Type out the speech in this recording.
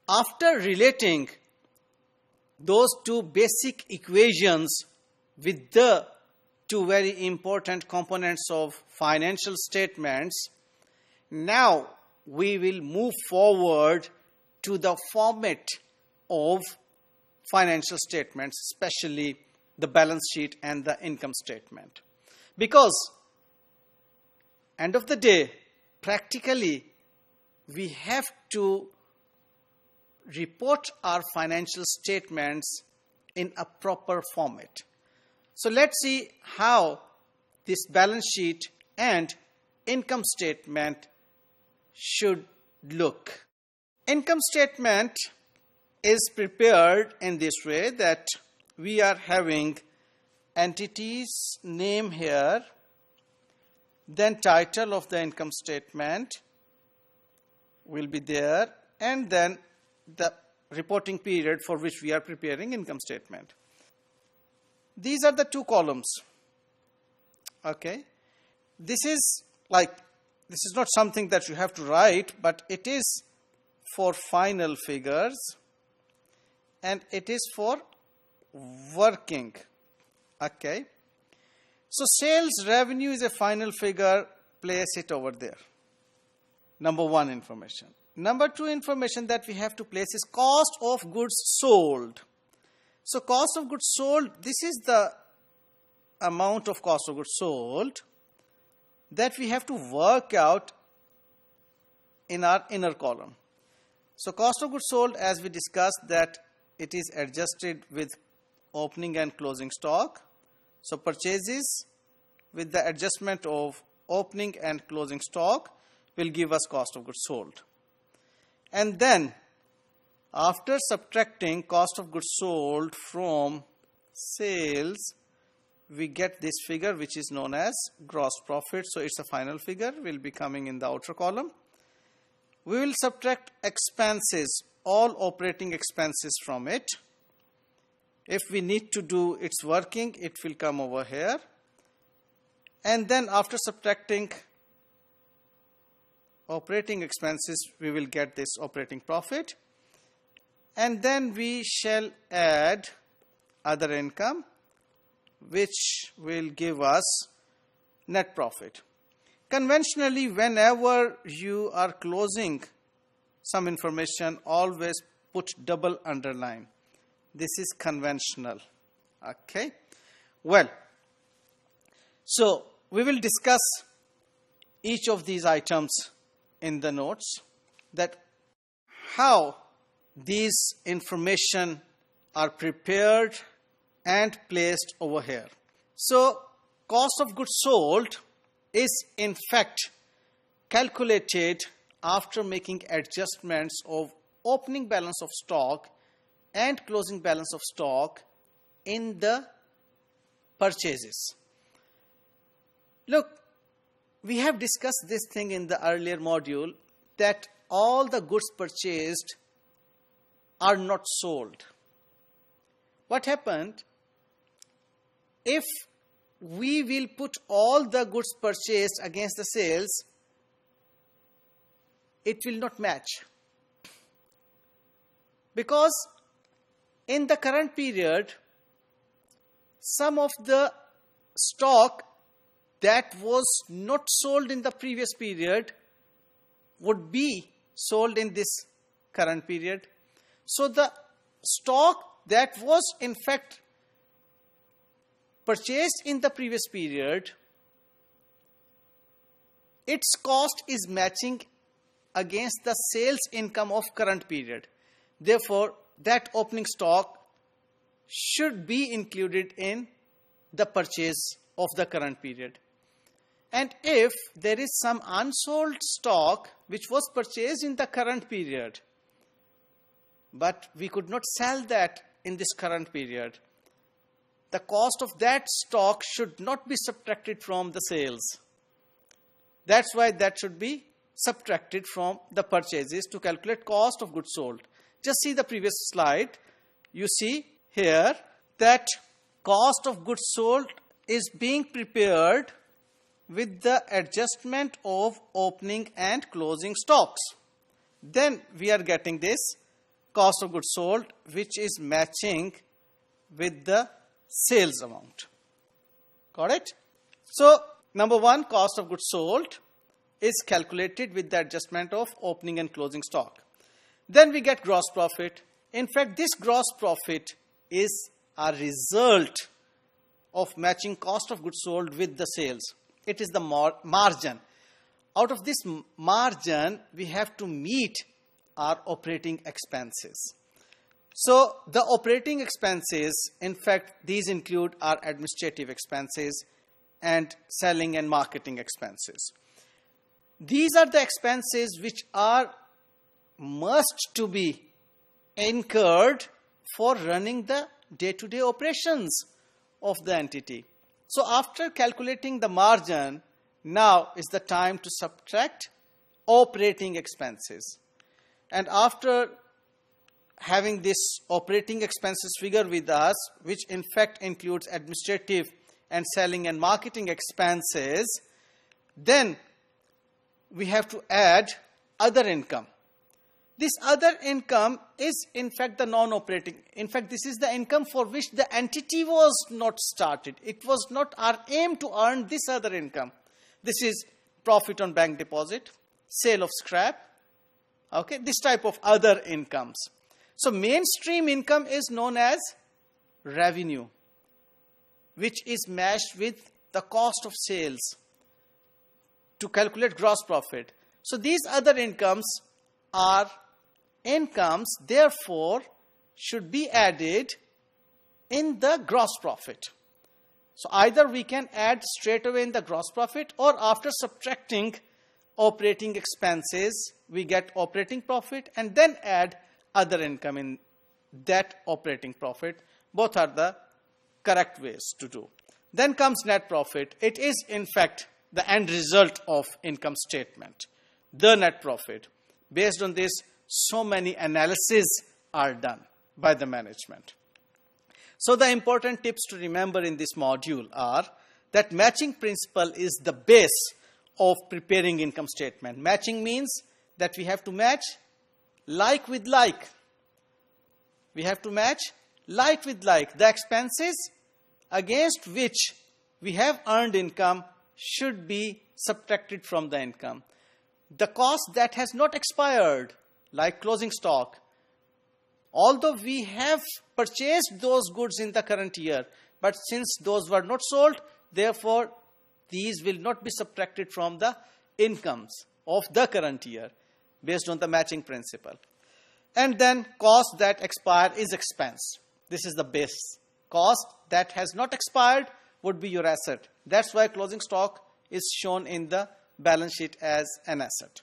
After relating those two basic equations with the two very important components of financial statements, now we will move forward to the format of financial statements, especially the balance sheet and the income statement. Because end of the day, practically, we have to report our financial statements in a proper format. So let's see how this balance sheet and income statement should look. Income statement is prepared in this way that we are having entity's name here, then title of the income statement will be there, and then the reporting period for which we are preparing income statement. These are the two columns. Okay. This is not something that you have to write, but it is for final figures and it is for working. Okay. So sales revenue is a final figure, place it over there. Number one information. Number two information that we have to place is cost of goods sold. So cost of goods sold, this is the amount of cost of goods sold that we have to work out in our inner column. So cost of goods sold, as we discussed, that it is adjusted with opening and closing stock. So purchases with the adjustment of opening and closing stock will give us cost of goods sold. And then after subtracting cost of goods sold from sales, we get this figure which is known as gross profit. So it's a final figure, will be coming in the outer column. We will subtract expenses, all operating expenses from it. If we need to do its working, it will come over here. And then after subtracting operating expenses, we will get this operating profit. And then we shall add other income, which will give us net profit. Conventionally, whenever you are closing some information, always put double underline. This is conventional. Okay. Well, so we will discuss each of these items in the notes, that how these information are prepared and placed over here. So cost of goods sold is in fact calculated after making adjustments of opening balance of stock and closing balance of stock in the purchases. Look, we have discussed this thing in the earlier module, that all the goods purchased are not sold. What happened? If we will put all the goods purchased against the sales, it will not match. Because in the current period, some of the stock that was not sold in the previous period would be sold in this current period. So the stock that was in fact purchased in the previous period, its cost is matching against the sales income of current period. Therefore, that opening stock should be included in the purchase of the current period. And if there is some unsold stock which was purchased in the current period, but we could not sell that in this current period, the cost of that stock should not be subtracted from the sales. That's why that should be subtracted from the purchases to calculate cost of goods sold. Just see the previous slide. You see here that cost of goods sold is being prepared with the adjustment of opening and closing stocks. Then we are getting this cost of goods sold, which is matching with the sales amount. Got it? So, number one, cost of goods sold is calculated with the adjustment of opening and closing stock. Then we get gross profit. In fact, this gross profit is a result of matching cost of goods sold with the sales. It is the margin. Out of this margin, we have to meet our operating expenses. So, the operating expenses, in fact, these include our administrative expenses and selling and marketing expenses. These are the expenses which are must to be incurred for running the day-to-day operations of the entity. So after calculating the margin, now is the time to subtract operating expenses. And after having this operating expenses figure with us, which in fact includes administrative and selling and marketing expenses, then we have to add other income. This other income is in fact the non-operating. In fact, this is the income for which the entity was not started. It was not our aim to earn this other income. This is profit on bank deposit, sale of scrap, okay, this type of other incomes. So mainstream income is known as revenue, which is matched with the cost of sales to calculate gross profit. So these other incomes are incomes, therefore, should be added in the gross profit. So either we can add straight away in the gross profit, or after subtracting operating expenses, we get operating profit and then add other income in that operating profit. Both are the correct ways to do. Then comes net profit. It is in fact the end result of income statement, the net profit. Based on this, so many analyses are done by the management. So the important tips to remember in this module are that matching principle is the base of preparing income statement. Matching means that we have to match like with like. We have to match like with like. The expenses against which we have earned income should be subtracted from the income. The cost that has not expired, like closing stock, although we have purchased those goods in the current year, but since those were not sold, therefore these will not be subtracted from the incomes of the current year based on the matching principle. And then cost that expired is expense. This is the base. Cost that has not expired would be your asset. That's why closing stock is shown in the balance sheet as an asset.